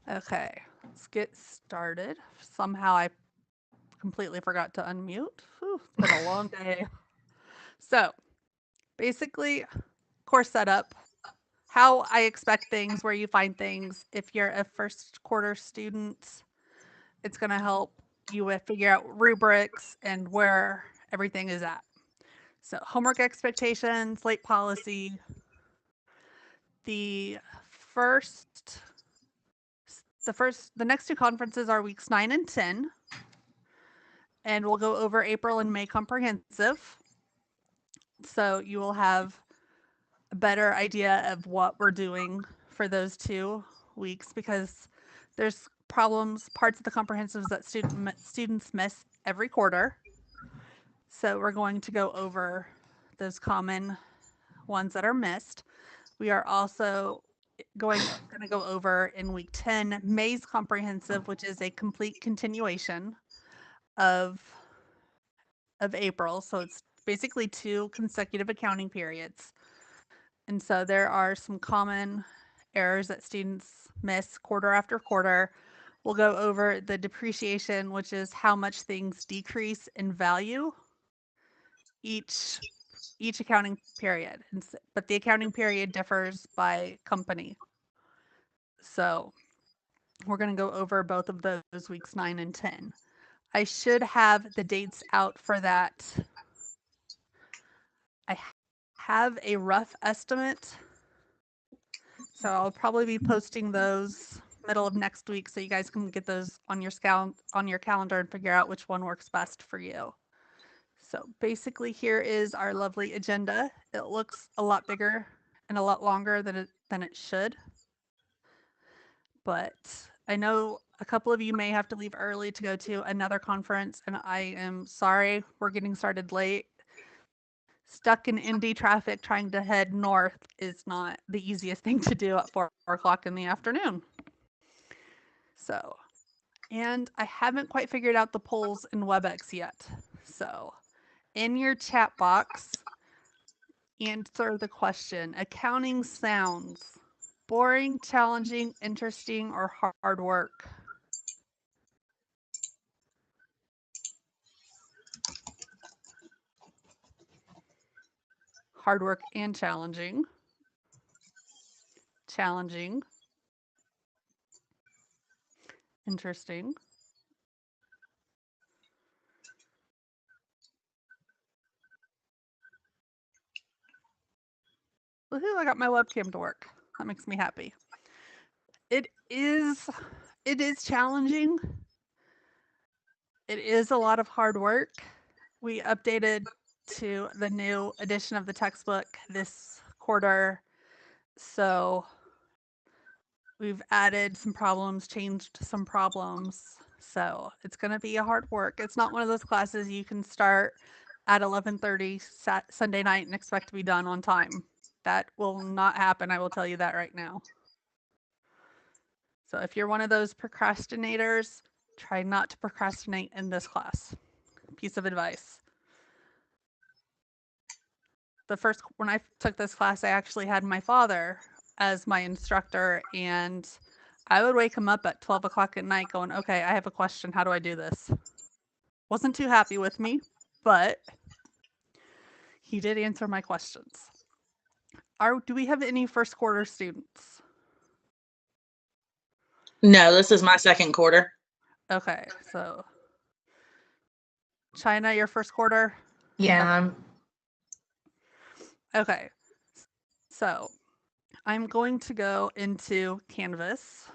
Okay, let's get started. Somehow I completely forgot to unmute. Whew, it's been a long day. So, basically, course setup, how I expect things, where you find things. If you're a first quarter student, it's going to help you with figure out rubrics and where everything is at. So, homework expectations, late policy. The first the next two conferences are weeks 9 and 10, and we'll go over April and May comprehensive. So you will have a better idea of what we're doing for those 2 weeks, because there's parts of the comprehensives that students miss every quarter. So we're going to go over those common ones that are missed. We are also going to go over in week 10 May's comprehensive, which is a complete continuation of April. So it's basically 2 consecutive accounting periods. And so there are some common errors that students miss quarter after quarter. We'll go over the depreciation, which is how much things decrease in value each accounting period. But the accounting period differs by company. So we're going to go over both of those weeks 9 and 10. I should have the dates out for that. I have a rough estimate, so I'll probably be posting those middle of next week so you guys can get those on your calendar and figure out which one works best for you. So basically, here is our lovely agenda. It looks a lot bigger and a lot longer than it should, but I know a couple of you may have to leave early to go to another conference, and I am sorry we're getting started late. Stuck in Indy traffic trying to head north is not the easiest thing to do at 4 o'clock in the afternoon. So, and I haven't quite figured out the polls in WebEx yet. So, in your chat box, answer the question: accounting sounds boring, challenging, interesting, or hard work? Hard work and challenging. Challenging. Interesting. Woohoo, I got my webcam to work. That makes me happy. It is challenging. It is a lot of hard work. We updated to the new edition of the textbook this quarter, so we've added some problems, changed some problems. So it's going to be a hard work. It's not one of those classes you can start at 11:30 Sunday night and expect to be done on time. That will not happen. I will tell you that right now. So if you're one of those procrastinators, try not to procrastinate in this class. Piece of advice. When I took this class, I actually had my father as my instructor, and I would wake him up at 12 o'clock at night going, okay, I have a question. How do I do this? Wasn't too happy with me, but he did answer my questions. Do we have any first quarter students? No, this is my second quarter. Okay, so China, your first quarter? Yeah. Okay, so I'm going to go into Canvas.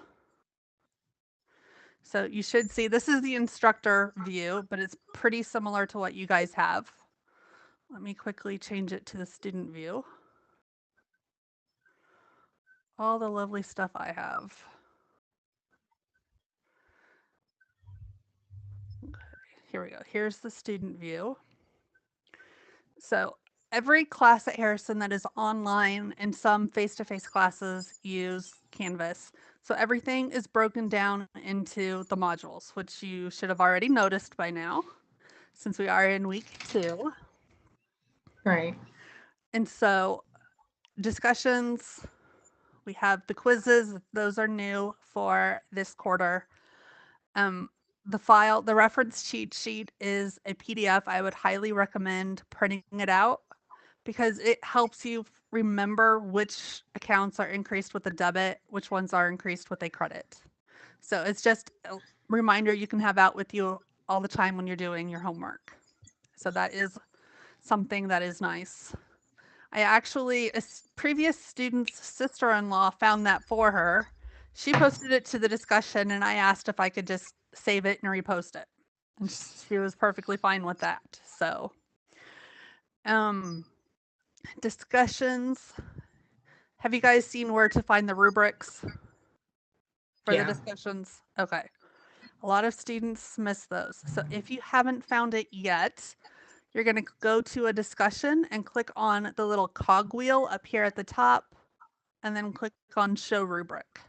So you should see, this is the instructor view, but it's pretty similar to what you guys have. Let me quickly change it to the student view. All the lovely stuff I have. Okay, here we go. Here's the student view. So every class at Harrison that is online and some face-to-face classes use Canvas. So everything is broken down into the modules, which you should have already noticed by now, since we are in week 2. Right. And so discussions We have the quizzes. Those are new for this quarter. The reference cheat sheet is a PDF. I would highly recommend printing it out because it helps you remember which accounts are increased with a debit, which ones are increased with a credit. So it's just a reminder you can have out with you all the time when you're doing your homework. So that is something that is nice. A previous student's sister-in-law found that for her. She posted it to the discussion and I asked if I could just save it and repost it. And she was perfectly fine with that. So, discussions. Have you guys seen where to find the rubrics for the discussions? Okay. A lot of students miss those. So if you haven't found it yet, you're going to go to a discussion and click on the little cogwheel up here at the top, and then click on Show Rubric.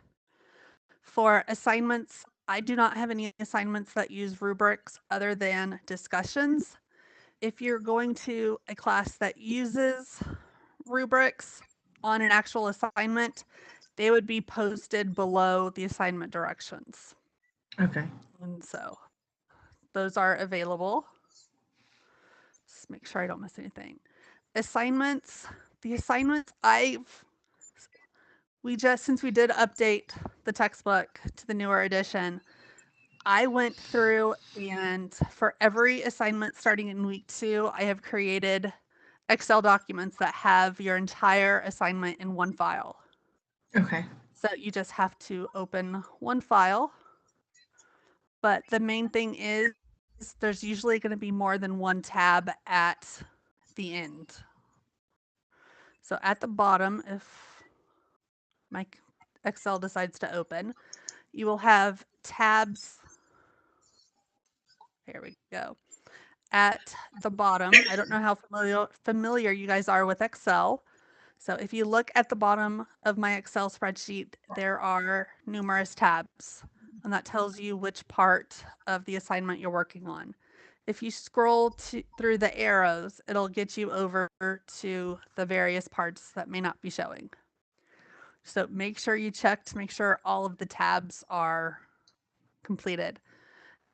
For assignments, I do not have any assignments that use rubrics other than discussions. If you're going to a class that uses rubrics on an actual assignment, they would be posted below the assignment directions. Okay. And so those are available. Just make sure I don't miss anything. Assignments, since we did update the textbook to the newer edition, I went through and for every assignment starting in week 2, I have created Excel documents that have your entire assignment in one file. Okay. So you just have to open one file. But the main thing is there's usually going to be more than one tab at the end. So at the bottom, if my Excel decides to open, you will have tabs. There we go. At the bottom, I don't know how familiar you guys are with Excel. So if you look at the bottom of my Excel spreadsheet, there are numerous tabs, and that tells you which part of the assignment you're working on. If you scroll through the arrows, it'll get you over to the various parts that may not be showing. So make sure you check to make sure all of the tabs are completed.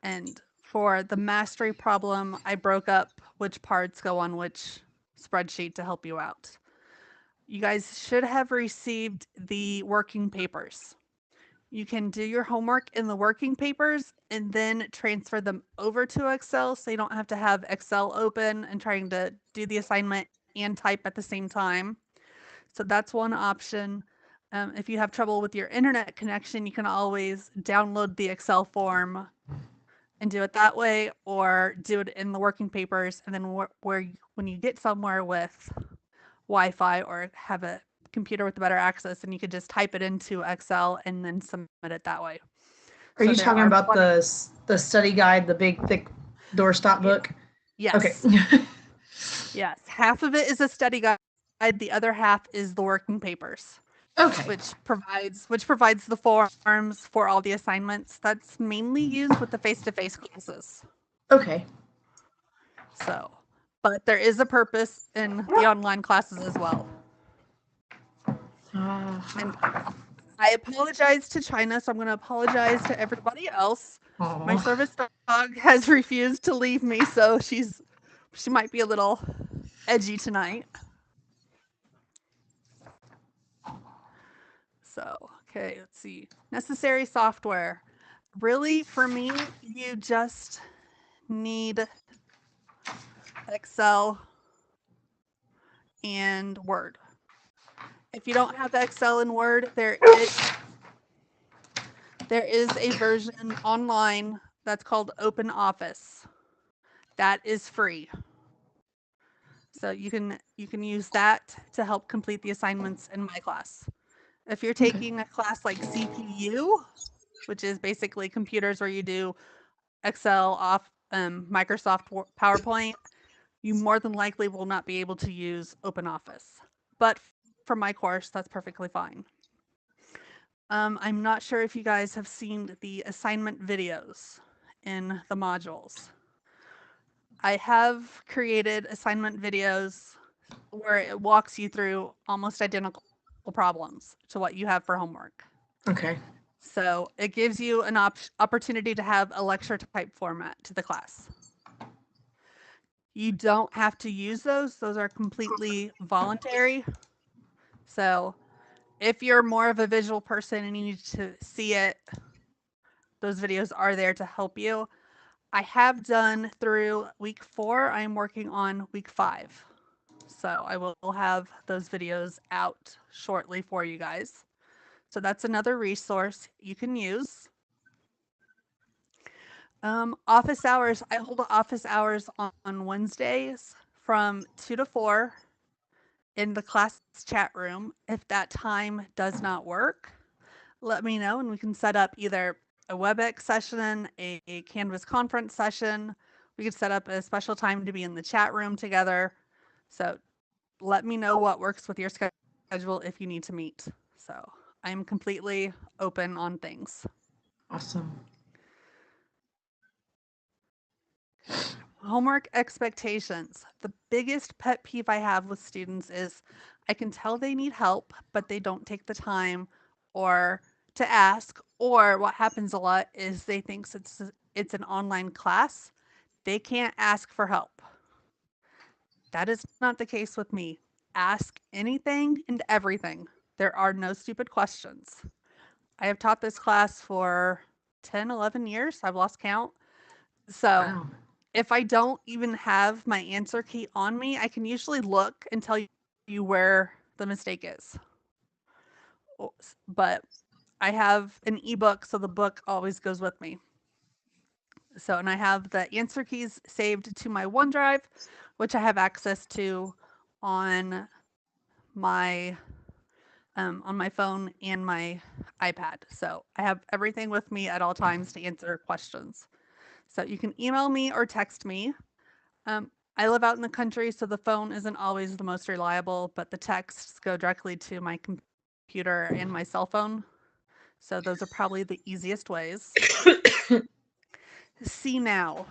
And for the mastery problem, I broke up which parts go on which spreadsheet to help you out. You guys should have received the working papers. You can do your homework in the working papers and then transfer them over to Excel so you don't have to have Excel open and trying to do the assignment and type at the same time. So that's one option. If you have trouble with your internet connection, you can always download the Excel form and do it that way, or do it in the working papers, and then when you get somewhere with Wi-Fi or have a computer with better access, and you could just type it into Excel and then submit it that way. Are you talking about the study guide, the big thick doorstop book? Yes. Okay. Yes. Half of it is a study guide. The other half is the working papers. Okay. Which provides the forms for all the assignments. That's mainly used with the face-to-face classes. Okay. So, but there is a purpose in the online classes as well. And I apologize to China, so I'm going to apologize to everybody else. Aww. My service dog has refused to leave me, so she might be a little edgy tonight. So, okay, let's see. Necessary software. Really, for me, you just need Excel and Word. If you don't have Excel and Word, there is a version online that's called Open Office. That is free. So you can use that to help complete the assignments in my class. If you're taking a class like CPU, which is basically computers where you do Excel off Microsoft PowerPoint, you more than likely will not be able to use OpenOffice. But for my course, that's perfectly fine. I'm not sure if you guys have seen the assignment videos in the modules. I have created assignment videos where it walks you through almost identical problems to what you have for homework. Okay. So it gives you an opportunity to have a lecture type format to the class. You don't have to use those. Those are completely voluntary. So if you're more of a visual person and you need to see it, those videos are there to help you. I have done through week 4. I'm working on week 5. So I will have those videos out shortly for you guys. So that's another resource you can use. Office hours. I hold office hours on Wednesdays from 2 to 4 in the class chat room. If that time does not work, let me know and we can set up either a WebEx session, a Canvas conference session. We could set up a special time to be in the chat room together. So let me know what works with your schedule if you need to meet. So I'm completely open on things. Awesome. Homework expectations. The biggest pet peeve I have with students is I can tell they need help, but they don't take the time or to ask, or what happens a lot is they think it's an online class, they can't ask for help. That is not the case with me. Ask anything and everything. There are no stupid questions. I have taught this class for 10, 11 years. I've lost count. So Wow. if I don't even have my answer key on me, I can usually look and tell you where the mistake is. But I have an ebook, so the book always goes with me. So, and I have the answer keys saved to my OneDrive, which I have access to on my phone and my iPad. So I have everything with me at all times to answer questions. So you can email me or text me. I live out in the country, so the phone isn't always the most reliable, but the texts go directly to my computer and my cell phone. So those are probably the easiest ways. See now.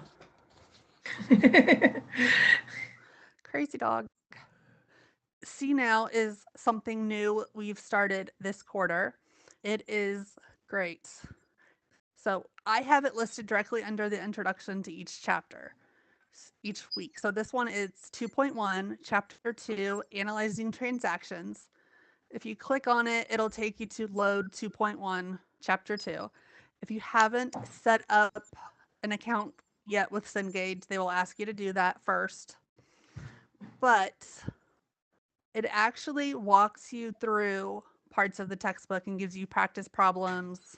Crazy dog. See now is something new we've started this quarter. It is great. So I have it listed directly under the introduction to each chapter each week. So this one is 2.1, chapter 2, analyzing transactions. If you click on it, it'll take you to load 2.1, chapter 2. If you haven't set up an account yet with Cengage, they will ask you to do that first. But it actually walks you through parts of the textbook and gives you practice problems.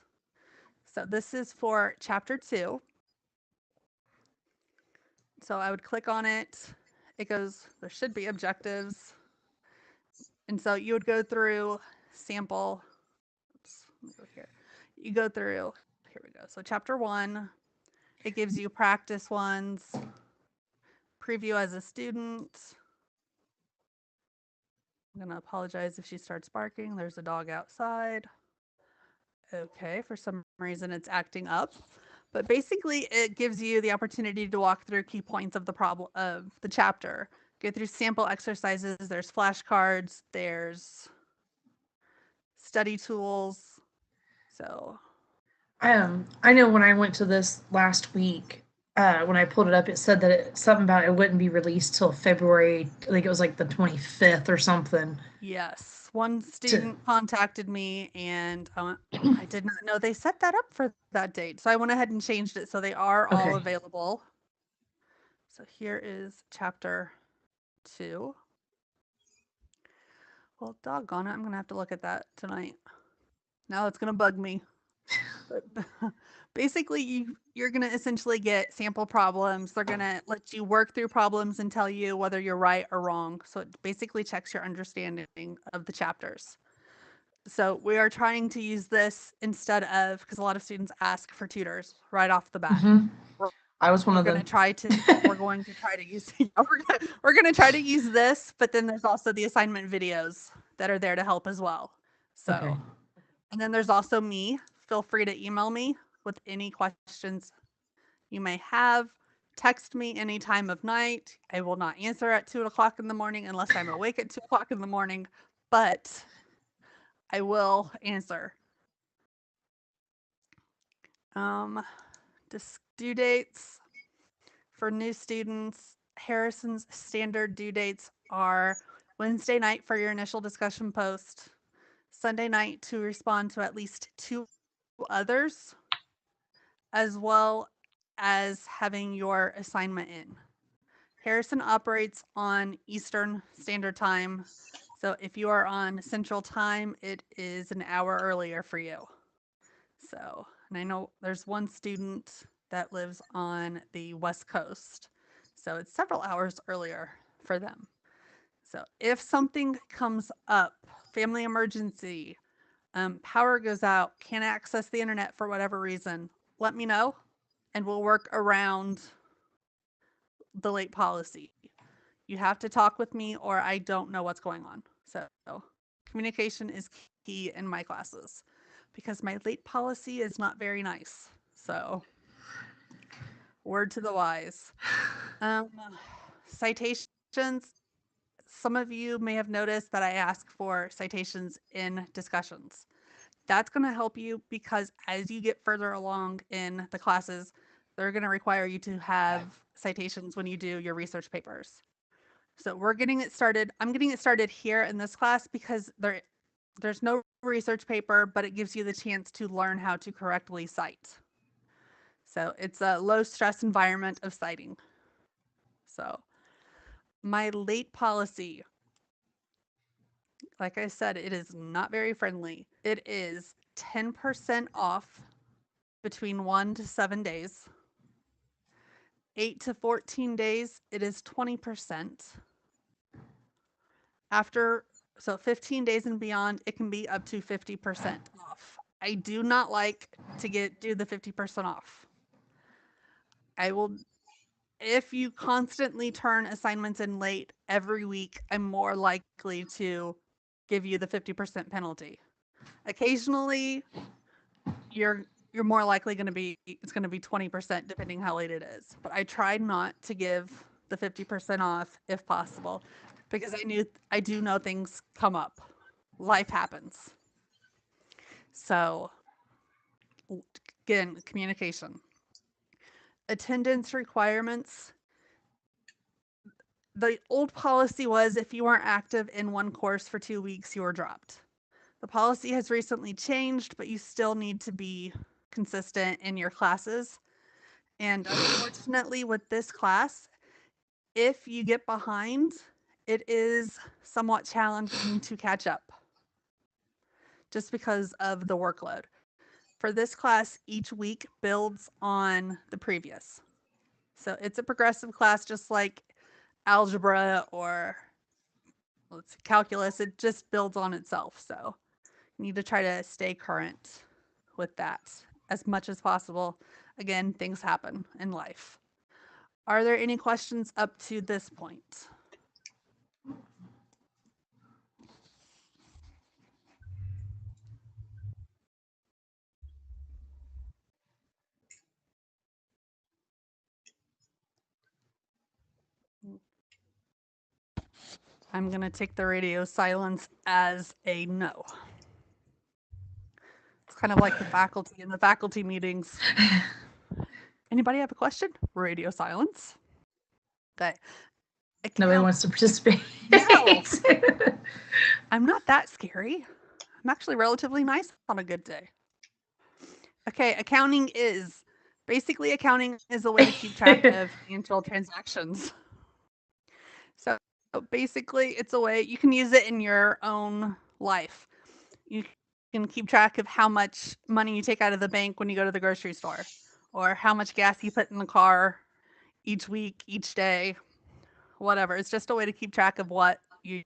So this is for chapter 2. So I would click on it. It goes, there should be objectives. And so you would go through sample. Oops, let me go here. You go through, here we go. So chapter 1, it gives you practice ones, preview as a student. I'm going to apologize if she starts barking. There's a dog outside. Okay, for some reason it's acting up. But basically it gives you the opportunity to walk through key points of the problem of the chapter. Go through sample exercises, there's flashcards, there's study tools. So I know when I went to this last week, when I pulled it up, it said that something about it wouldn't be released till February. I think it was like the 25th or something. yes, one student contacted me and I did not know they set that up for that date. So I went ahead and changed it so they are all available. So here is chapter 2. Well, doggone it, I'm gonna have to look at that tonight. Now it's gonna bug me. But basically, you're gonna essentially get sample problems. They're gonna let you work through problems and tell you whether you're right or wrong. So it basically checks your understanding of the chapters. So we are trying to use this instead of, because a lot of students ask for tutors right off the bat. Mm-hmm. I was one of them. We're going to try to use we're going to try to use this, but then there's also the assignment videos that are there to help as well. So, Okay. And then there's also me. Feel free to email me with any questions you may have. Text me any time of night. I will not answer at 2 o'clock in the morning unless I'm awake at 2 o'clock in the morning, but I will answer. Due dates for new students. Harrison's standard due dates are Wednesday night for your initial discussion post, Sunday night to respond to at least 2 others, as well as having your assignment in. Harrison operates on Eastern Standard Time, so if you are on Central Time, it is an hour earlier for you. So, and I know there's one student that lives on the West Coast, so it's several hours earlier for them. So if something comes up, family emergency, power goes out, can't access the internet for whatever reason, let me know and we'll work around the late policy. You have to talk with me or I don't know what's going on. So communication is key in my classes because my late policy is not very nice. So word to the wise. Citations. Some of you may have noticed that I ask for citations in discussions. That's going to help you because as you get further along in the classes, they're going to require you to have citations when you do your research papers. So we're getting it started. I'm getting it started here in this class because there's no research paper, but it gives you the chance to learn how to correctly cite. So it's a low stress environment of citing. So my late policy, like I said, it is not very friendly. It is 10% off between 1 to 7 days. 8 to 14 days, it is 20%. So 15 days and beyond, it can be up to 50% off. I do not like to do the 50% off. If you constantly turn assignments in late every week, I'm more likely to give you the 50% penalty. Occasionally, you're more likely it's going to be 20% depending how late it is. But I try not to give the 50% off if possible because I do know things come up. Life happens. So again, communication. Attendance requirements. The old policy was if you weren't active in one course for 2 weeks, you were dropped. The policy has recently changed, but you still need to be consistent in your classes. And unfortunately, with this class, if you get behind, it is somewhat challenging to catch up just because of the workload. For this class, each week builds on the previous. So it's a progressive class, just like algebra or calculus. It just builds on itself. So you need to try to stay current with that as much as possible. Again, things happen in life. Are there any questions up to this point? I'm going to take the radio silence as a no. It's kind of like the faculty in the faculty meetings. Anybody have a question? Radio silence. Okay. Nobody wants to participate. No. I'm not that scary. I'm actually relatively nice on a good day. Okay, accounting is a way to keep track of financial transactions. So basically, it's a way you can use it in your own life. You can keep track of how much money you take out of the bank when you go to the grocery store, or how much gas you put in the car each week, each day, whatever. It's just a way to keep track of what you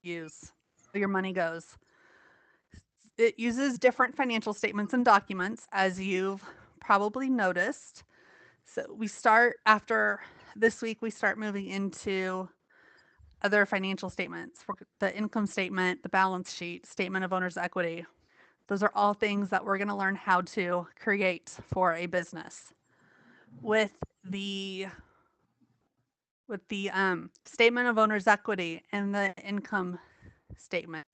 use, where your money goes. It uses different financial statements and documents, as you've probably noticed. So we start after this week, we start moving into other financial statements for the income statement, the balance sheet, statement of owner's equity. Those are all things that we're going to learn how to create for a business. With the statement of owner's equity and the income statement,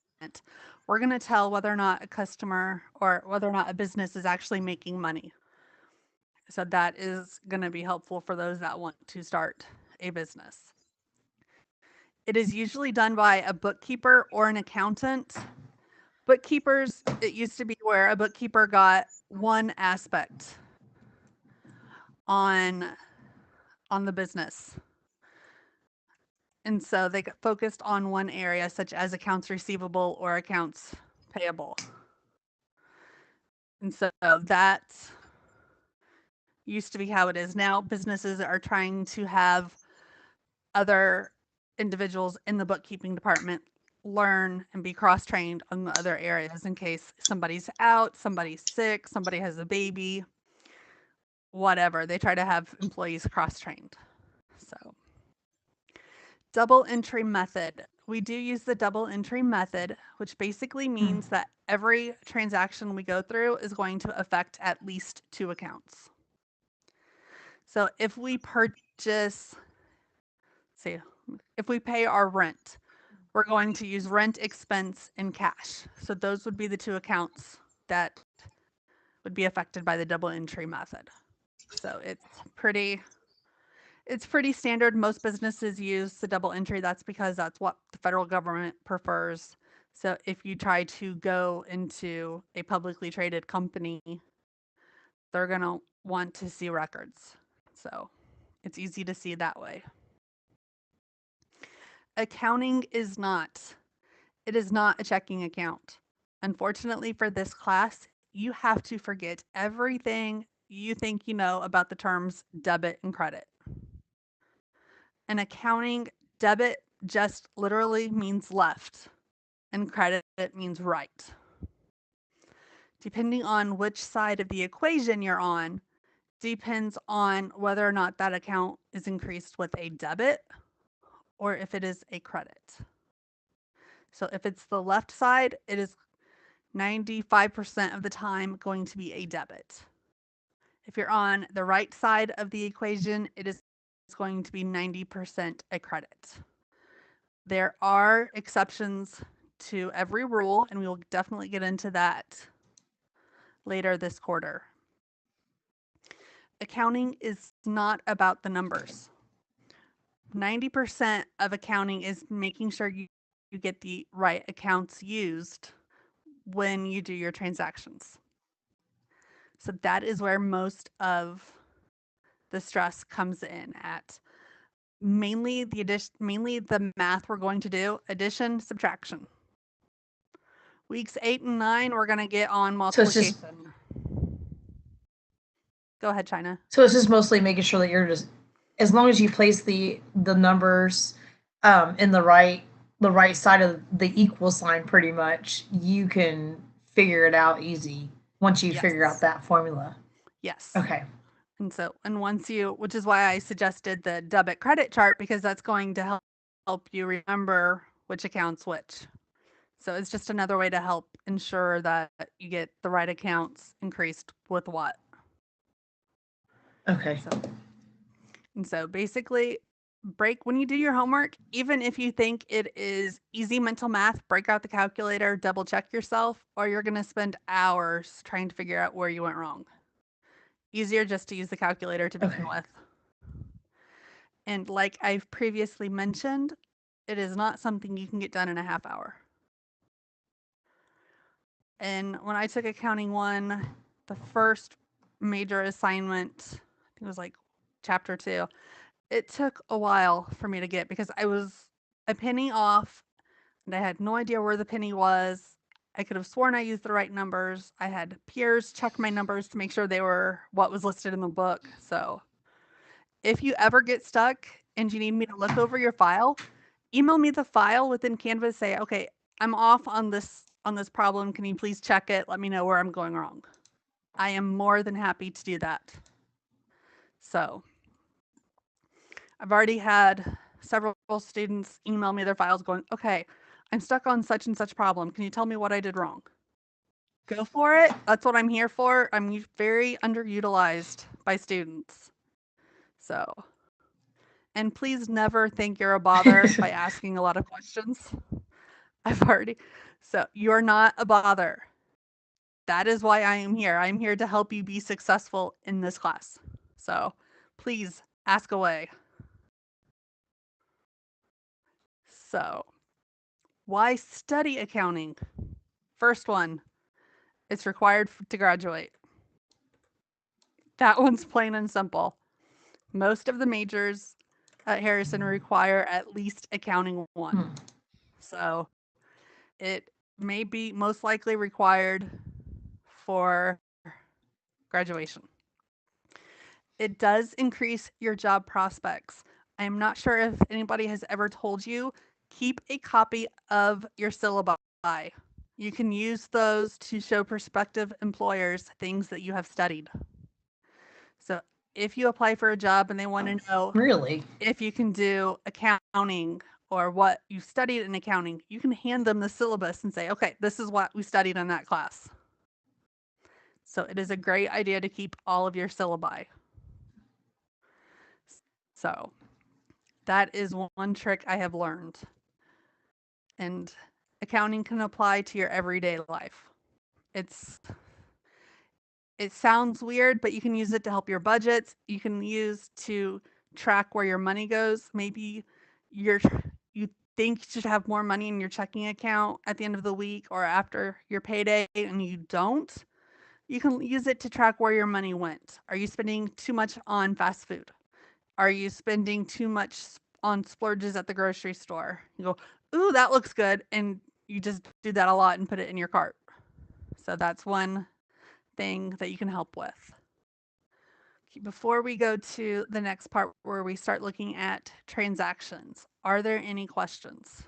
we're going to tell whether or not a customer or whether or not a business is actually making money. So that is going to be helpful for those that want to start a business. It is usually done by a bookkeeper or an accountant. Bookkeepers, it used to be where a bookkeeper got one aspect on the business. And so they got focused on one area, such as accounts receivable or accounts payable. And so that used to be how it is. Now businesses are trying to have other individuals in the bookkeeping department learn and be cross-trained on the other areas in case somebody's out, somebody's sick, somebody has a baby, whatever. They try to have employees cross-trained. So double entry method. We do use the double entry method, which basically means that every transaction we go through is going to affect at least 2 accounts. So if we purchase, if we pay our rent, we're going to use rent expense and cash. So those would be the 2 accounts that would be affected by the double entry method. So it's pretty standard. Most businesses use the double entry. That's because that's what the federal government prefers. So if you try to go into a publicly traded company, they're going to want to see records. So it's easy to see that way. Accounting is not. It is not a checking account. Unfortunately for this class, you have to forget everything you think you know about the terms debit and credit. In accounting, debit just literally means left, and credit means right. Depending on which side of the equation you're on, depends on whether or not that account is increased with a debit or if it is a credit. So if it's the left side, it is 95% of the time going to be a debit. If you're on the right side of the equation, it is going to be 90% a credit. There are exceptions to every rule, and we will definitely get into that later this quarter. Accounting is not about the numbers. 90% of accounting is making sure you get the right accounts used when you do your transactions. So that is where most of the stress comes in at. Mainly the math we're going to do, addition, subtraction. Weeks 8 and 9, we're going to get on multiplication. Go ahead, China. So it's just mostly making sure that you're just, as long as you place the numbers in the right side of the equal sign, pretty much, you can figure it out easy once you figure out that formula. Yes. Okay. And once you, which is why I suggested the debit credit chart, because that's going to help you remember which accounts which. So it's just another way to help ensure that you get the right accounts increased with what. Okay. So basically, when you do your homework, even if you think it is easy mental math, break out the calculator, double check yourself, or you're going to spend hours trying to figure out where you went wrong. Easier just to use the calculator to begin with. And like I've previously mentioned, it is not something you can get done in a half hour. And when I took Accounting 1, the first major assignment, I think it was like chapter 2, it took a while for me to get because I was a penny off and I had no idea where the penny was. I could have sworn I used the right numbers. I had peers check my numbers to make sure they were what was listed in the book. So if you ever get stuck and you need me to look over your file, email me the file within Canvas. Say, okay, I'm off on this problem. Can you please check it? Let me know where I'm going wrong. I am more than happy to do that. So I've already had several students email me their files going, okay, I'm stuck on such and such problem. Can you tell me what I did wrong? Go for it. That's what I'm here for. I'm very underutilized by students. So, and please never think you're a bother by asking a lot of questions. So you're not a bother. That is why I am here. I'm here to help you be successful in this class. So please ask away. So why study accounting? First one, it's required to graduate. That one's plain and simple. Most of the majors at Harrison require at least accounting 1. So it may be most likely required for graduation. It does increase your job prospects. I am not sure if anybody has ever told you, keep a copy of your syllabi. You can use those to show prospective employers things that you have studied. So if you apply for a job and they want to know Really? if you can do accounting or what you studied in accounting, you can hand them the syllabus and say, okay, this is what we studied in that class. So it is a great idea to keep all of your syllabi. So that is one trick I have learned. And accounting can apply to your everyday life. It sounds weird, but you can use it to help your budgets. You can use to track where your money goes. Maybe you think you should have more money in your checking account at the end of the week or after your payday and you don't. You can use it to track where your money went. Are you spending too much on fast food? Are you spending too much on splurges at the grocery store? You go, ooh, that looks good. And you just do that a lot and put it in your cart. So that's one thing that you can help with. Before we go to the next part where we start looking at transactions, are there any questions?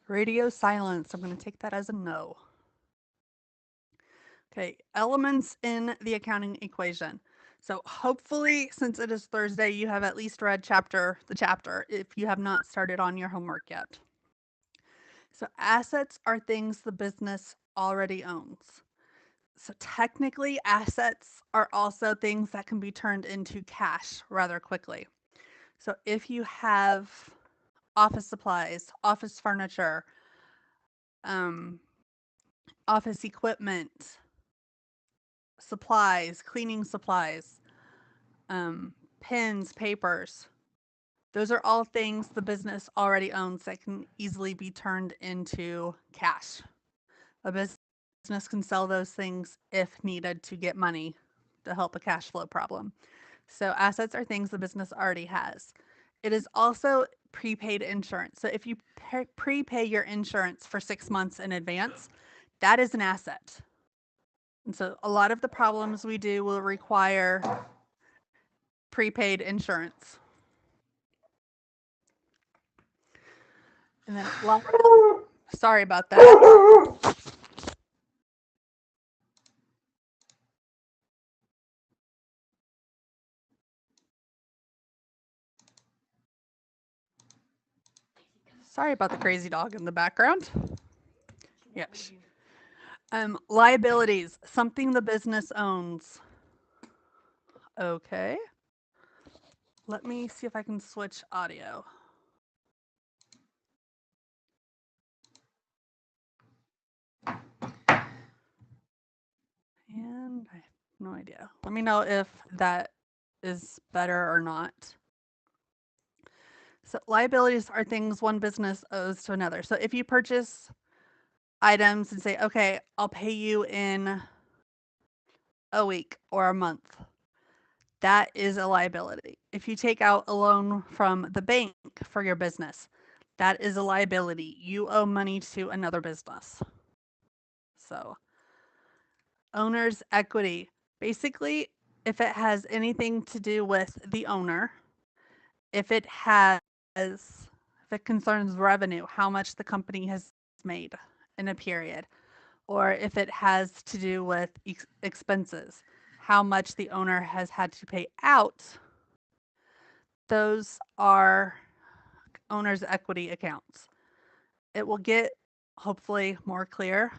Radio silence. I'm going to take that as a no. Okay, elements in the accounting equation. So hopefully, since it is Thursday, you have at least read the chapter if you have not started on your homework yet. So assets are things the business already owns. So technically, assets are also things that can be turned into cash rather quickly. So if you have office supplies, office furniture, office equipment, supplies, cleaning supplies, pens, papers, those are all things the business already owns that can easily be turned into cash. A business can sell those things if needed to get money to help a cash flow problem. So assets are things the business already has. It is also prepaid insurance. So if you prepay your insurance for 6 months in advance, that is an asset. And so a lot of the problems we do will require prepaid insurance. And then sorry about that. Sorry about the crazy dog in the background. Yes. Liabilities, something the business owns. Okay. Let me see if I can switch audio. And I have no idea. Let me know if that is better or not. So liabilities are things one business owes to another. So if you purchase items and say, okay, I'll pay you in a week or a month, that is a liability. If you take out a loan from the bank for your business, that is a liability. You owe money to another business. So owner's equity. Basically, if it has anything to do with the owner, if it concerns revenue, how much the company has made in a period, or if it has to do with expenses, how much the owner has had to pay out, those are owner's equity accounts. It will get hopefully more clear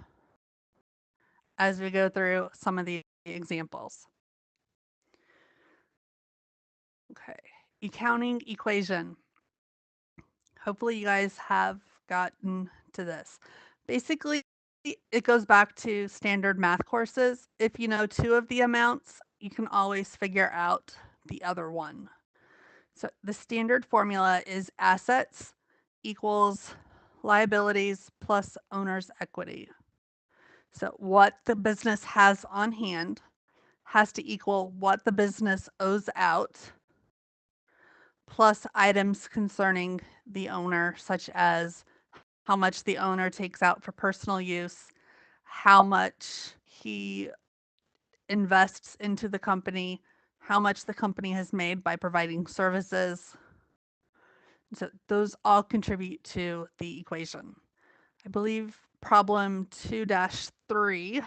as we go through some of the examples. Okay, accounting equation. Hopefully you guys have gotten to this. Basically, it goes back to standard math courses. If you know two of the amounts, you can always figure out the other one. So the standard formula is assets equals liabilities plus owner's equity. So what the business has on hand has to equal what the business owes out plus items concerning the owner, such as how much the owner takes out for personal use, how much he invests into the company, how much the company has made by providing services. So those all contribute to the equation. I believe problem 2-3.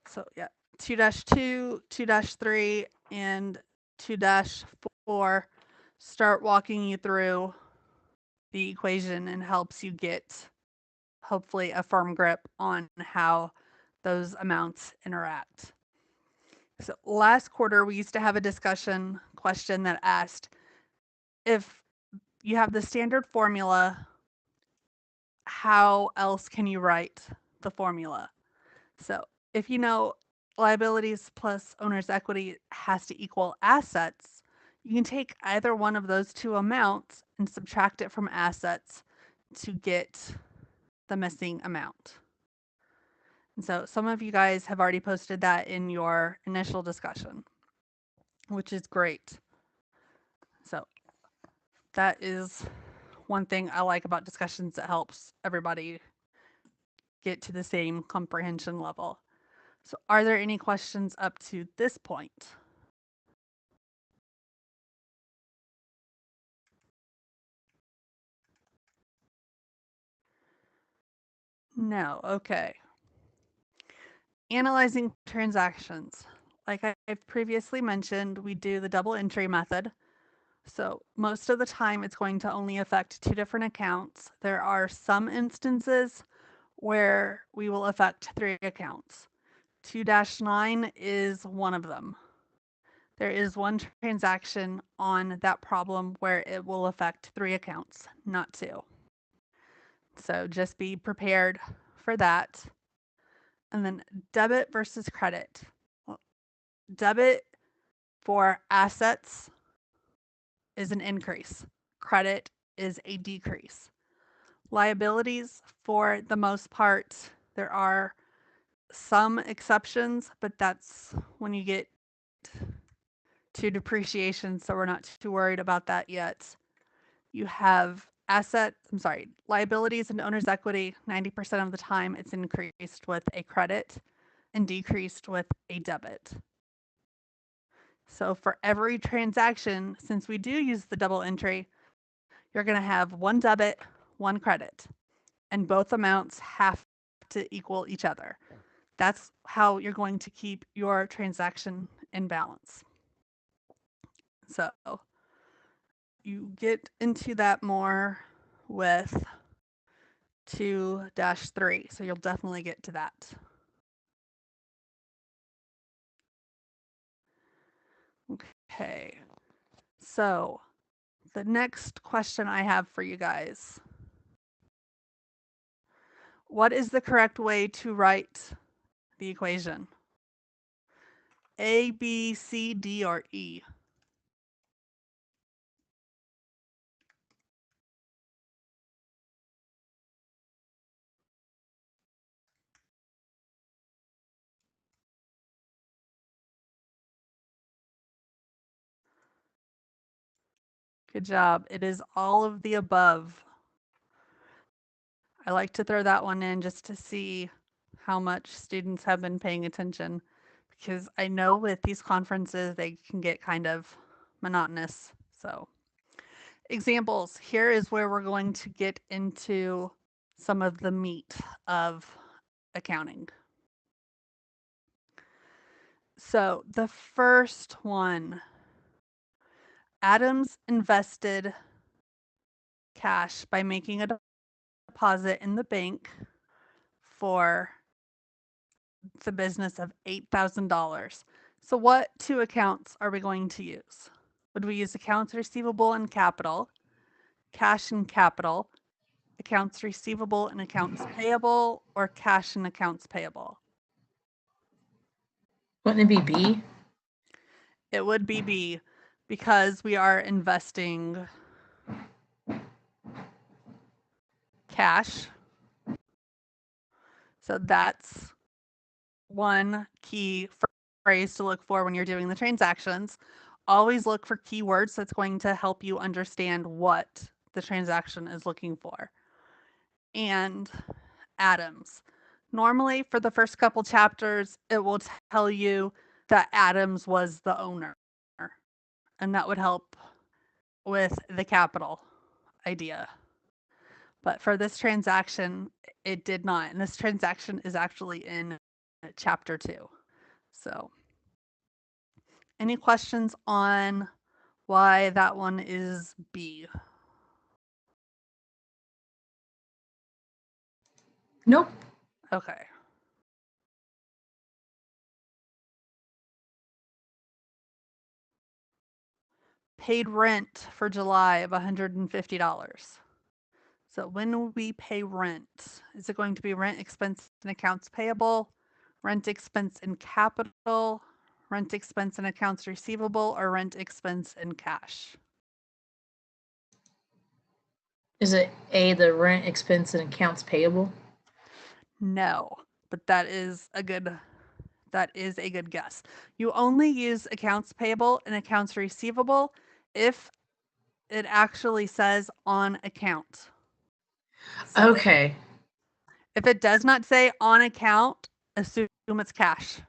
So yeah, 2-2, 2-3, and 2-4 start walking you through the equation and helps you get hopefully a firm grip on how those amounts interact. So last quarter, we used to have a discussion question that asked if you have the standard formula, how else can you write the formula? So if you know liabilities plus owner's equity has to equal assets, you can take either one of those two amounts and subtract it from assets to get the missing amount. And so some of you guys have already posted that in your initial discussion, which is great. So that is one thing I like about discussions that helps everybody get to the same comprehension level. So are there any questions up to this point? No, okay. Analyzing transactions. Like I've previously mentioned, we do the double entry method. So most of the time it's going to only affect two different accounts. There are some instances where we will affect three accounts. 2-9 is one of them. There is one transaction on that problem where it will affect three accounts, not two. So just be prepared for that. And then debit versus credit. Well, debit for assets is an increase. Credit is a decrease. Liabilities, for the most part, there are some exceptions, but that's when you get to depreciation, so we're not too worried about that yet. You have liabilities and owner's equity. 90% of the time it's increased with a credit and decreased with a debit. So for every transaction, since we do use the double entry, you're going to have one debit, one credit, and both amounts have to equal each other. That's how you're going to keep your transaction in balance. So you get into that more with 2-3, so you'll definitely get to that. Okay, so the next question I have for you guys. What is the correct way to write the equation? A, B, C, D, or E? Good job. It is all of the above. I like to throw that one in just to see how much students have been paying attention, because I know with these conferences, they can get kind of monotonous. So examples, here is where we're going to get into some of the meat of accounting. So the first one, Adams invested cash by making a deposit in the bank for the business of $8,000. So what two accounts are we going to use? Would we use accounts receivable and capital, cash and capital, accounts receivable and accounts payable, or cash and accounts payable? Wouldn't it be B? It would be B because we are investing cash. So that's one key phrase to look for when you're doing the transactions. Always look for keywords that's going to help you understand what the transaction is looking for. And Adams. Normally, for the first couple chapters, it will tell you that Adams was the owner, and that would help with the capital idea. But for this transaction, it did not. And this transaction is actually in chapter 2. So, any questions on why that one is B? Nope. Okay. Paid rent for July of $150. So when will we pay rent? Is it going to be rent expense and accounts payable, rent expense in capital, rent expense and accounts receivable, or rent expense in cash? Is it A, the rent expense and accounts payable? No, but that is a good guess. You only use accounts payable and accounts receivable if it actually says on account. So Okay. if it does not say on account, assume it's cash.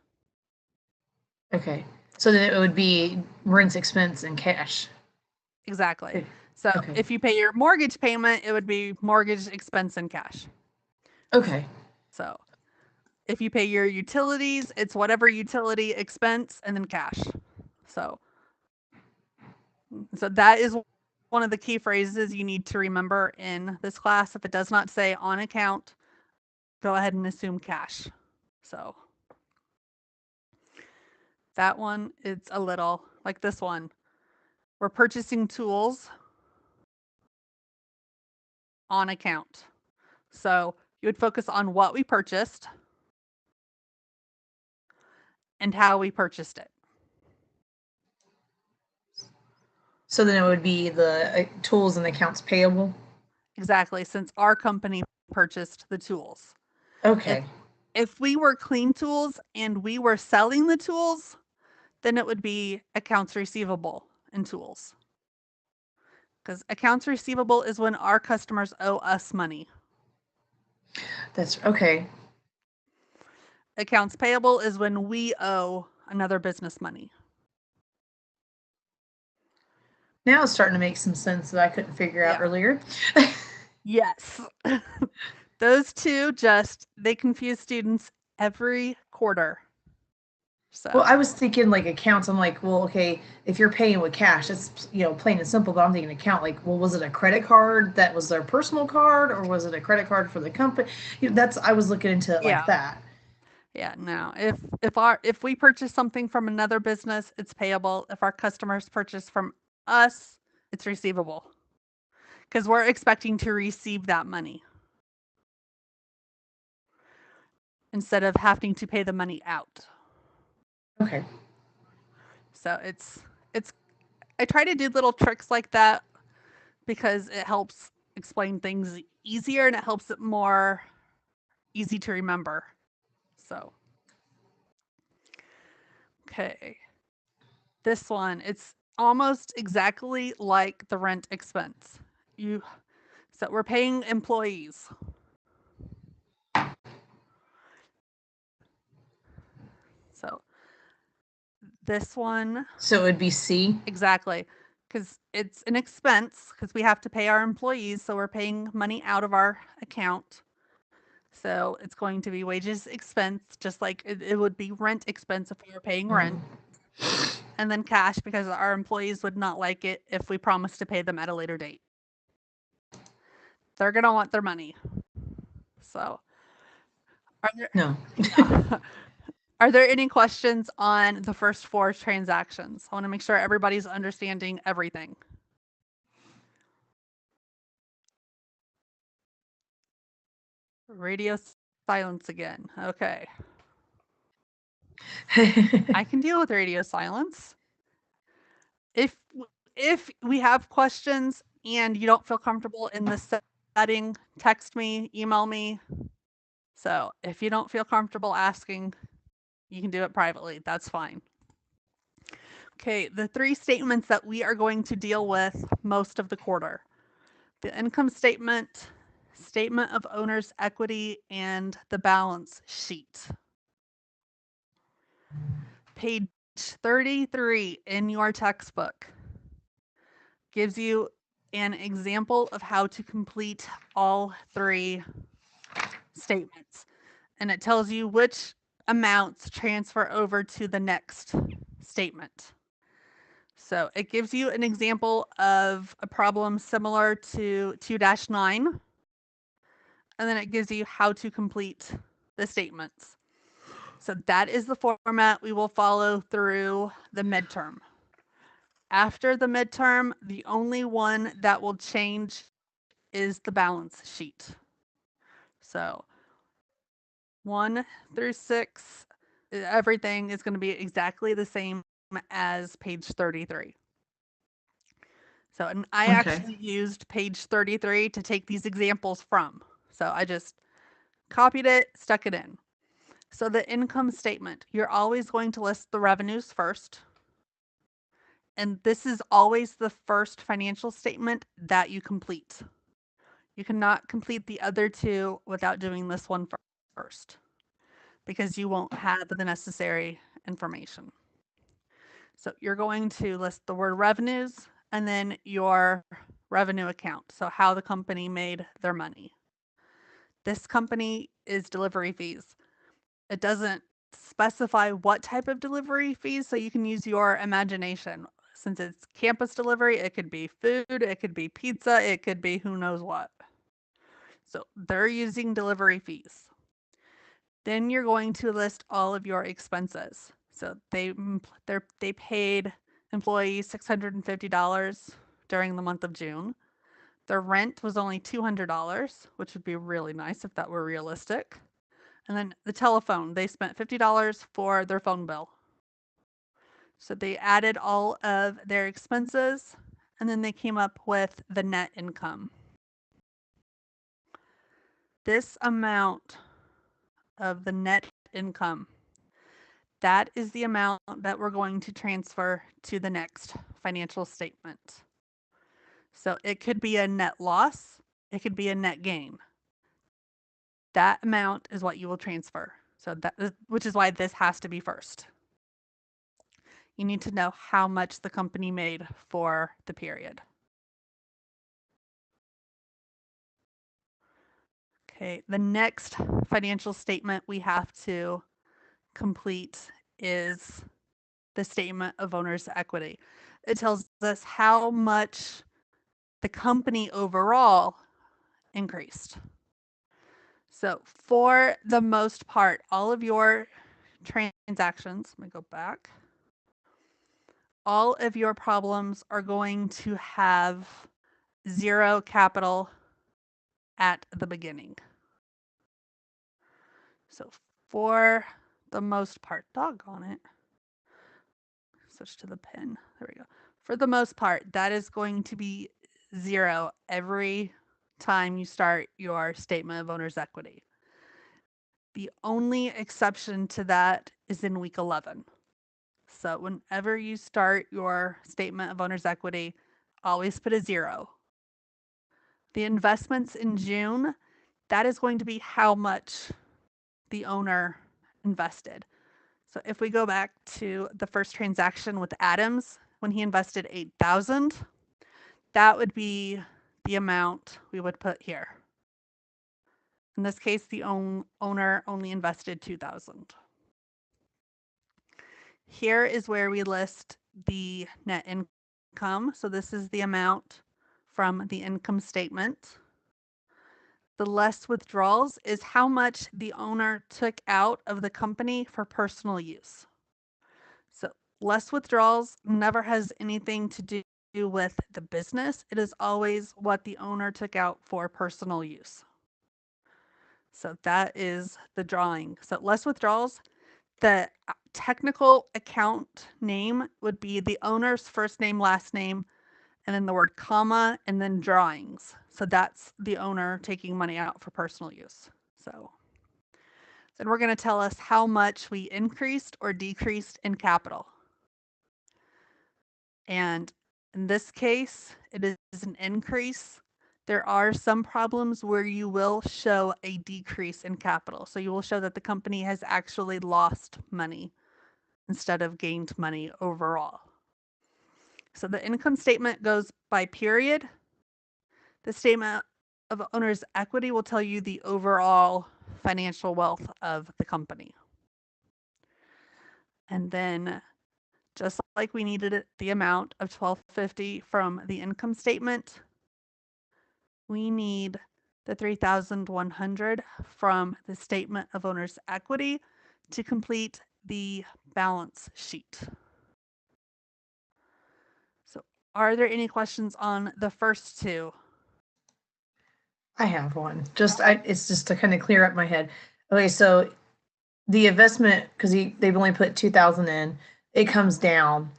Okay. So then it would be rent expense and cash. Exactly. Okay. So Okay. if you pay your mortgage payment, it would be mortgage expense and cash. Okay. So if you pay your utilities, it's whatever utility expense and then cash. So that is one of the key phrases you need to remember in this class. If it does not say on account, go ahead and assume cash. So that one, it's a little like this one. We're purchasing tools on account. So you would focus on what we purchased and how we purchased it. So then it would be the tools and accounts payable? Exactly, since our company purchased the tools. Okay. If we were clean tools and we were selling the tools, then it would be accounts receivable and tools. Because accounts receivable is when our customers owe us money. That's okay. Accounts payable is when we owe another business money. Now it's starting to make some sense that I couldn't figure out Yeah. earlier. Yes. Those two they confuse students every quarter. So Well, I was thinking like accounts. I'm like, well, okay, if you're paying with cash, it's plain and simple. But I'm thinking account, like, well, was it a credit card that was their personal card, or was it a credit card for the company? I was looking into it like that. Yeah, no. If we purchase something from another business, it's payable. If our customers purchase from us, it's receivable. Because we're expecting to receive that money instead of having to pay the money out. Okay. So it's I try to do little tricks like that because it helps explain things easier and it helps it more easy to remember. So okay. This one, it's almost exactly like the rent expense. So we're paying employees. So this one, So it would be C. exactly, because it's an expense because we have to pay our employees. So we're paying money out of our account. So it's going to be wages expense, just like it would be rent expense if we were paying rent. And then cash because our employees would not like it if we promised to pay them at a later date. They're going to want their money. So Are there, No. are there any questions on the first 4 transactions? I want to make sure everybody's understanding everything. Radio silence again. Okay. I can deal with radio silence. If we have questions and you don't feel comfortable in the setting, text me, email me. So if you don't feel comfortable asking, you can do it privately. That's fine. Okay, the 3 statements that we are going to deal with most of the quarter. The income statement, statement of owner's equity, and the balance sheet. Page 33 in your textbook gives you an example of how to complete all 3 statements. And it tells you which amounts transfer over to the next statement. So it gives you an example of a problem similar to 2-9. And then it gives you how to complete the statements. So that is the format we will follow through the midterm. After the midterm, the only one that will change is the balance sheet. So 1 through 6, everything is going to be exactly the same as page 33. So, and I actually used page 33 to take these examples from. So I just copied it, stuck it in. So the income statement, you're always going to list the revenues first. And this is always the first financial statement that you complete. You cannot complete the other 2 without doing this one first, because you won't have the necessary information. So you're going to list the word revenues and then your revenue account. So how the company made their money. This company is delivery fees. It doesn't specify what type of delivery fees, so you can use your imagination. Since it's campus delivery, it could be food, it could be pizza, it could be who knows what. So they're using delivery fees. Then you're going to list all of your expenses. So they paid employees $650 during the month of June. Their rent was only $200, which would be really nice if that were realistic. And then the telephone, they spent $50 for their phone bill. So they added all of their expenses, and then they came up with the net income. This amount of the net income, that is the amount that we're going to transfer to the next financial statement. So it could be a net loss, it could be a net gain. That amount is what you will transfer. So that, which is why this has to be first. You need to know how much the company made for the period. Okay, the next financial statement we have to complete is the statement of owner's equity. It tells us how much the company overall increased. So for the most part, all of your transactions, let me go back. All of your problems are going to have 0 capital at the beginning. So for the most part, doggone it. Switch to the pen. There we go. For the most part, that is going to be 0 every time you start your statement of owner's equity. The only exception to that is in week 11. So whenever you start your statement of owner's equity, always put a 0. The investments in June, that is going to be how much the owner invested. So if we go back to the first transaction with Adams, when he invested $8,000, that would be the amount we would put here. In this case, the owner only invested $2,000. Here is where we list the net income. So this is the amount from the income statement. The less withdrawals is how much the owner took out of the company for personal use. So less withdrawals never has anything to do with the business. It is always what the owner took out for personal use. So that is the drawing. So less withdrawals, the technical account name would be the owner's first name, last name, and then the word comma, and then drawings. So that's the owner taking money out for personal use. So then we're going to tell us how much we increased or decreased in capital. And in this case, it is an increase. There are some problems where you will show a decrease in capital. So you will show that the company has actually lost money instead of gained money overall. So the income statement goes by period. The statement of owner's equity will tell you the overall financial wealth of the company. And then just like we needed the amount of $1,250 from the income statement, we need the $3,100 from the statement of owner's equity to complete the balance sheet. So are there any questions on the first two? I have one. It's just to kind of clear up my head. Okay, so the investment, because they've only put 2,000 in, it comes down,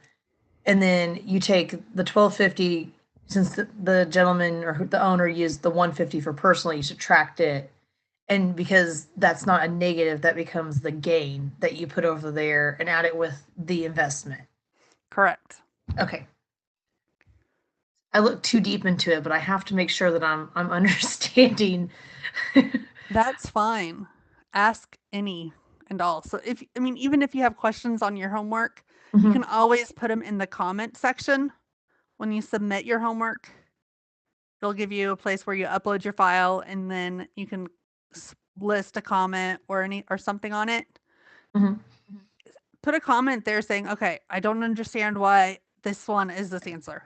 and then you take the 1,250, since the gentleman or the owner used the 150 for personal, you subtract it, and because that's not a negative, that becomes the gain that you put over there and add it with the investment. Correct. Okay. I look too deep into it, but I have to make sure that I'm understanding. That's fine. Ask any and all. So even if you have questions on your homework, you can always put them in the comment section when you submit your homework. It'll give you a place where you upload your file, and then you can list a comment or something on it. Put a comment there saying, okay, I don't understand why this one is this answer.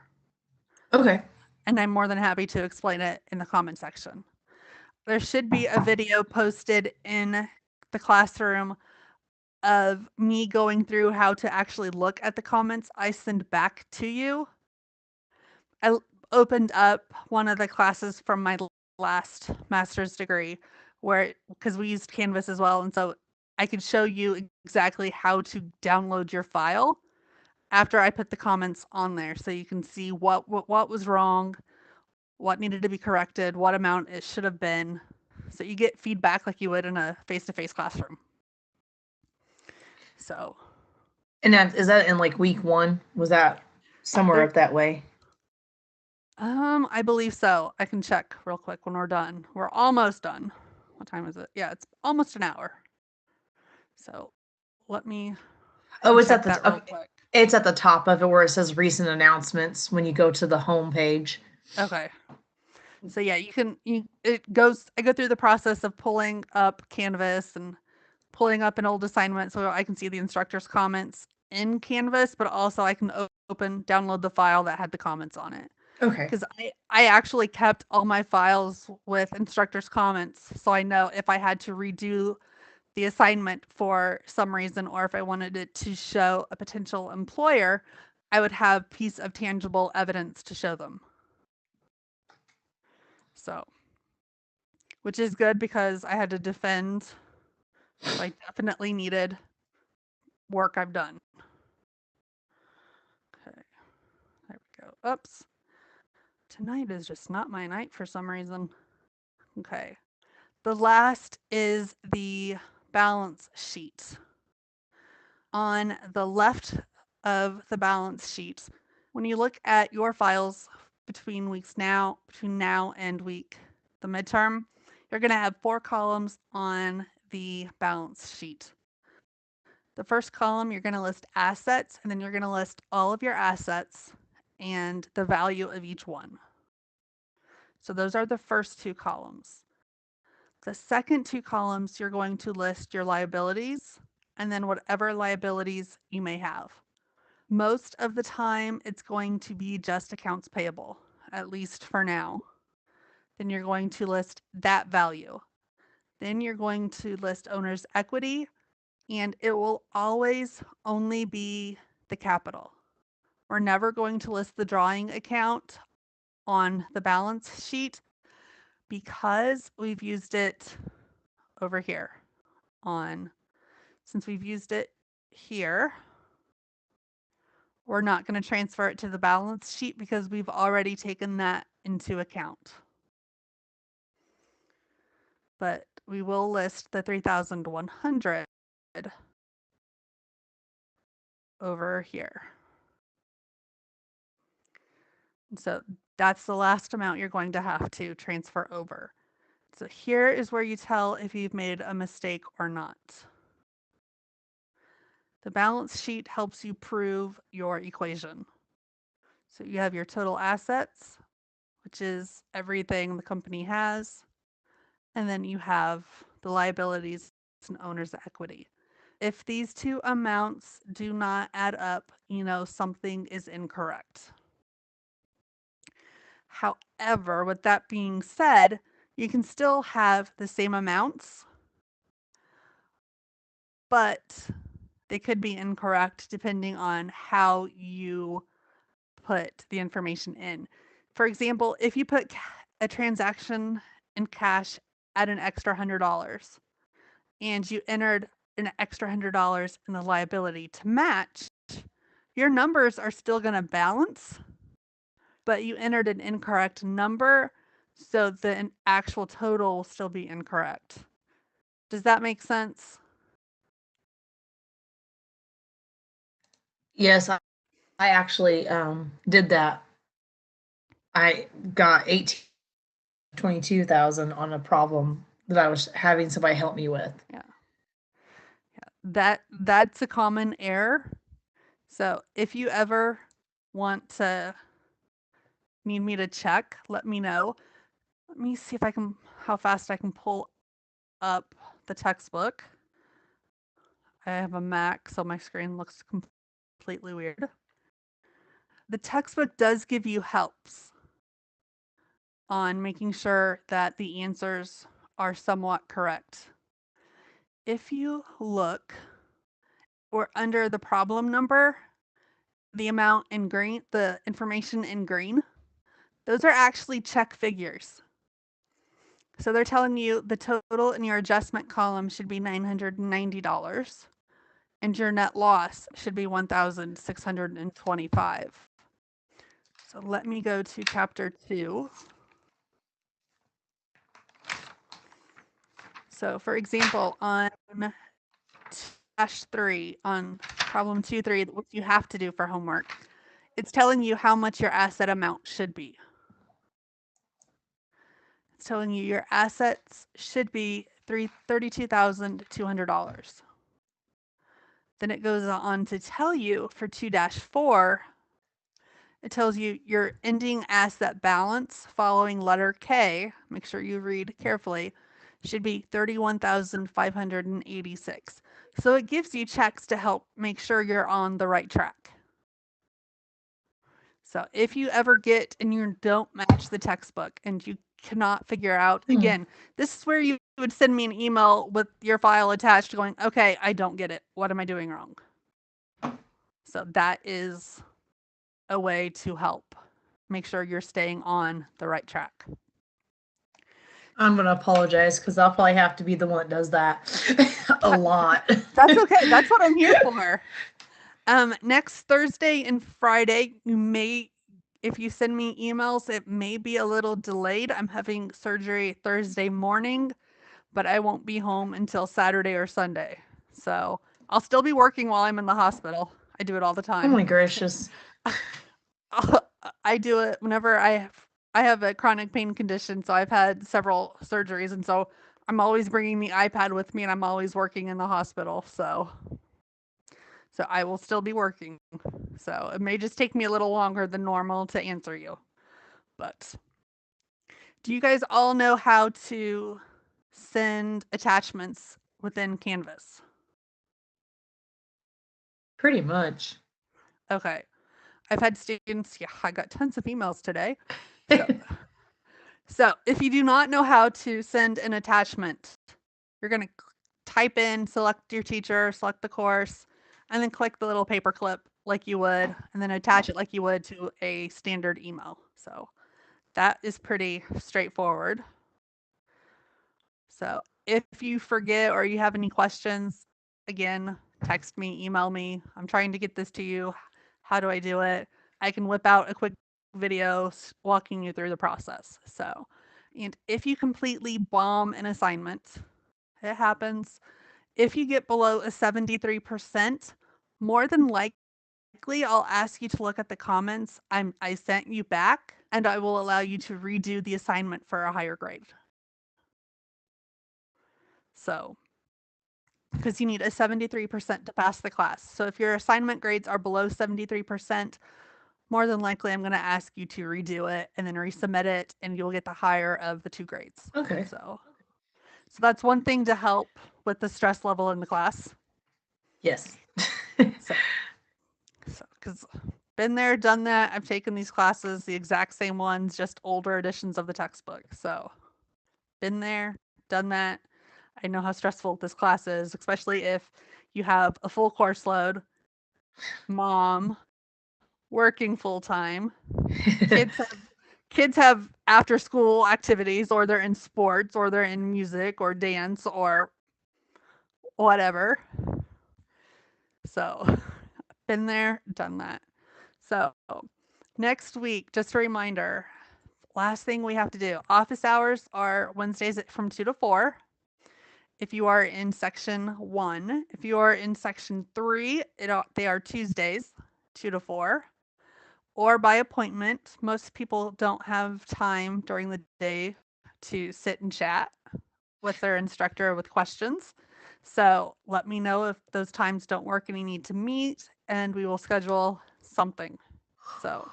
Okay. And I'm more than happy to explain it in the comment section. There should be a video posted in the classroom of me going through how to actually look at the comments I send back to you. I opened up one of the classes from my last master's degree because we used Canvas as well. And so I could show you exactly how to download your file after I put the comments on there. So you can see what was wrong, what needed to be corrected, what amount it should have been. So you get feedback like you would in a face-to-face classroom. So. And is that in like week 1? Was that somewhere up that way? I believe so. I can check real quick when we're done. We're almost done. What time is it? Yeah, it's almost an hour. So let me. Oh, it's at it's at the top of it where it says recent announcements when you go to the home page. Okay. So yeah, I go through the process of pulling up Canvas and pulling up an old assignment so I can see the instructor's comments in Canvas, but also I can download the file that had the comments on it. Okay. Because I actually kept all my files with instructor's comments, so I know if I had to redo the assignment for some reason, or if I wanted it to show a potential employer, I would have piece of tangible evidence to show them. So, which is good because I had to defend, so I definitely needed work I've done. Okay, there we go. Oops. Tonight is just not my night for some reason. Okay. The last is the balance sheet. On the left of the balance sheet, when you look at your files between now and the midterm, you're going to have 4 columns on the balance sheet. The first column, you're going to list assets, and then you're going to list all of your assets and the value of each one. So those are the first 2 columns. The second 2 columns, you're going to list your liabilities and then whatever liabilities you may have. Most of the time, it's going to be just accounts payable, at least for now. then you're going to list that value. Then you're going to list owner's equity, and it will always only be the capital. We're never going to list the drawing account on the balance sheet because we've used it over here since we've used it here, we're not going to transfer it to the balance sheet because we've already taken that into account. But we will list the 3,100 over here. So that's the last amount you're going to have to transfer over. So here is where you tell if you've made a mistake or not. The balance sheet helps you prove your equation. So you have your total assets, which is everything the company has. And then you have the liabilities and owner's equity. If these two amounts do not add up, you know something is incorrect. However, with that being said, you can still have the same amounts, but they could be incorrect depending on how you put the information in. For example, if you put a transaction in cash at an extra $100 and you entered an extra $100 in the liability to match, your numbers are still going to balance, but you entered an incorrect number, so the actual total will still be incorrect. Does that make sense? Yes, I actually did that. I got 22,000 on a problem that I was having somebody help me with. Yeah. That's a common error. So if you ever want to need me to check, let me know. Let me see if I can, how fast I can pull up the textbook. I have a Mac, so my screen looks completely weird. The textbook does give you helps on making sure that the answers are somewhat correct. If you look, or under the problem number, the amount in green, the information in green, those are actually check figures. So they're telling you the total in your adjustment column should be $990 and your net loss should be $1,625. So let me go to chapter 2. So for example, on -3, on problem 2-3, what you have to do for homework, it's telling you how much your asset amount should be. It's telling you your assets should be $32,200. Then it goes on to tell you for 2-4, it tells you your ending asset balance following letter K, make sure you read carefully, should be $31,586. So it gives you checks to help make sure you're on the right track. So if you ever get and you don't match the textbook and you cannot figure out, again, this is where you would send me an email with your file attached going, okay, I don't get it. What am I doing wrong? So that is a way to help make sure you're staying on the right track. I'm going to apologize because I'll probably have to be the one that does that a lot. That's okay. That's what I'm here for. Next Thursday and Friday, you may, if you send me emails, it may be a little delayed. I'm having surgery Thursday morning, but I won't be home until Saturday or Sunday. So I'll still be working while I'm in the hospital. I do it all the time. Oh my gracious. I do it whenever I have a chronic pain condition, so I've had several surgeries, and so I'm always bringing the iPad with me, and I'm always working in the hospital. So I will still be working. So it may just take me a little longer than normal to answer you. But do you guys all know how to send attachments within Canvas? Pretty much. Okay. I've had students, yeah, I got tons of emails today. So, So if you do not know how to send an attachment, you're going to type in, select your teacher, select the course, and then click the little paper clip like you would, and then attach it like you would to a standard email. So that is pretty straightforward. So if you forget or you have any questions, again, text me, email me. I'm trying to get this to you. How do I do it? I can whip out a quick video walking you through the process. So, and if you completely bomb an assignment, it happens. If you get below a 73%, more than likely I'll ask you to look at the comments I sent you back, and I will allow you to redo the assignment for a higher grade. So, because you need a 73% to pass the class. So if your assignment grades are below 73%, more than likely I'm going to ask you to redo it and then resubmit it, and you'll get the higher of the 2 grades. Okay. So that's one thing to help with the stress level in the class. Yes. So because been there, done that. I've taken these classes, the exact same ones, just older editions of the textbook. So been there, done that. I know how stressful this class is, especially if you have a full course load, mom, working full time, kids have after school activities, or they're in sports, or they're in music or dance or whatever. So been there, done that. So next week, just a reminder, last thing we have to do, office hours are Wednesdays from 2 to 4. If you are in section 1, if you are in section 3, they are Tuesdays, 2 to 4, or by appointment. Most people don't have time during the day to sit and chat with their instructor with questions. So let me know if those times don't work and you need to meet, and we will schedule something. So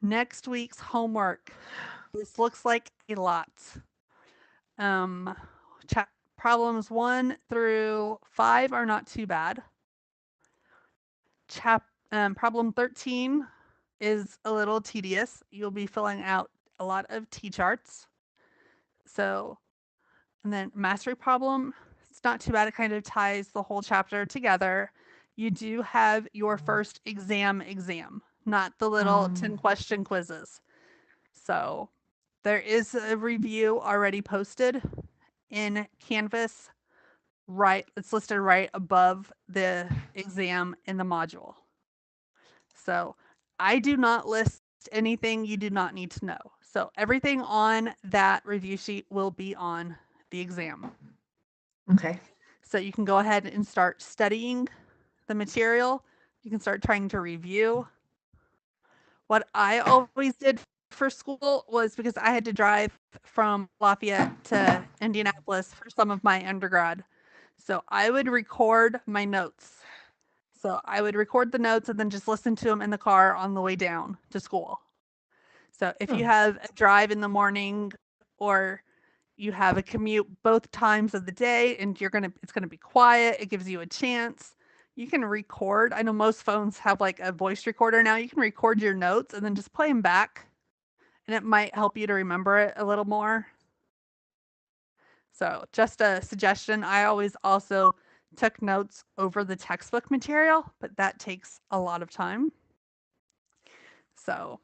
next week's homework. This looks like a lot. Problems 1 through 5 are not too bad. Problem 13 is a little tedious. You'll be filling out a lot of T-charts. So, and then mastery problem, it's not too bad. It kind of ties the whole chapter together. You do have your first exam, not the little 10-question quizzes. So there is a review already posted in Canvas. Right, it's listed right above the exam in the module. So I do not list anything you do not need to know. So everything on that review sheet will be on the exam. Okay. So you can go ahead and start studying the material. You can start trying to review. What I always did for school was, because I had to drive from Lafayette to Indianapolis for some of my undergrad. So I would record my notes. So I would record the notes and then just listen to them in the car on the way down to school. So if you have a drive in the morning, or you have a commute both times of the day, and it's gonna be quiet, it gives you a chance. You can record. I know most phones have like a voice recorder now. You can record your notes and then just play them back, and it might help you to remember it a little more. So just a suggestion. I always also took notes over the textbook material, but that takes a lot of time. So,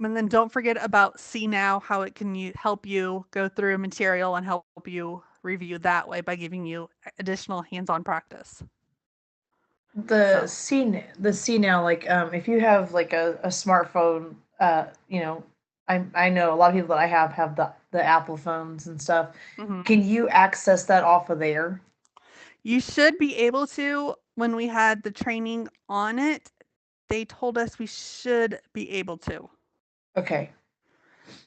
and then don't forget about See Now, how it can help you go through material and help you review that way by giving you additional hands-on practice. The See Now, like if you have like a smartphone, I know a lot of people that I have the Apple phones and stuff. Mm-hmm. Can you access that off of there? You should be able to. When we had the training on it, they told us we should be able to. Okay.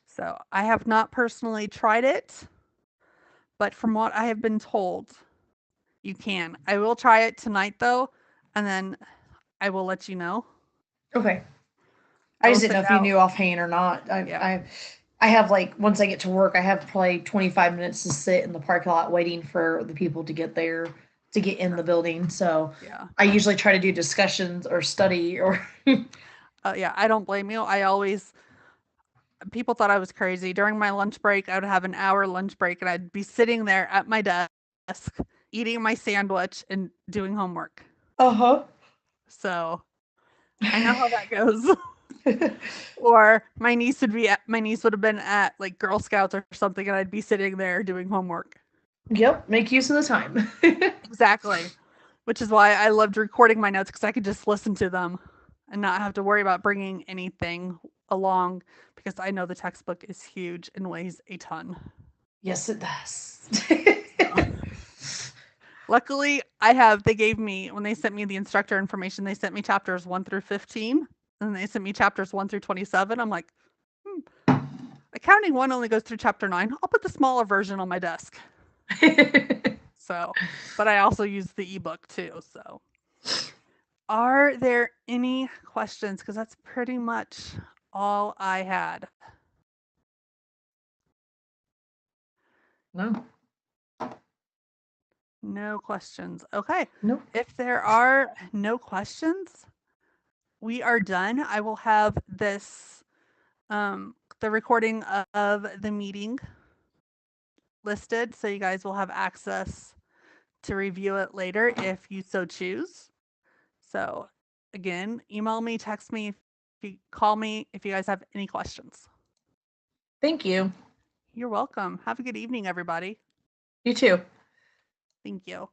So I have not personally tried it, but from what I have been told, you can. I will try it tonight though, and then I will let you know. Okay. I just didn't know if you knew offhand or not. I have, like, once I get to work, I have probably 25 minutes to sit in the parking lot waiting for the people to get there, to get in the building. So yeah, I usually try to do discussions or study or. yeah, I don't blame you. I always people thought I was crazy. During my lunch break, I would have an hour lunch break and I'd be sitting there at my desk, eating my sandwich and doing homework. Uh-huh. So I know how that goes. Or my niece would have been at like Girl Scouts or something, and I'd be sitting there doing homework. Yep, make use of the time. Exactly. Which is why I loved recording my notes, because I could just listen to them and not have to worry about bringing anything along, because I know the textbook is huge and weighs a ton. Yes, it does. Luckily, they gave me, when they sent me the instructor information, they sent me chapters 1 through 15, and they sent me chapters 1 through 27. I'm like, accounting 1 only goes through chapter 9. I'll put the smaller version on my desk. So, but I also use the ebook too. So, are there any questions? Because that's pretty much all I had. No. No questions. Okay. Nope. If there are no questions, we are done. I will have this, the recording of the meeting listed, so you guys will have access to review it later if you so choose. So again, email me, text me, if you call me if you guys have any questions. Thank you. You're welcome. Have a good evening, everybody. You too. Thank you.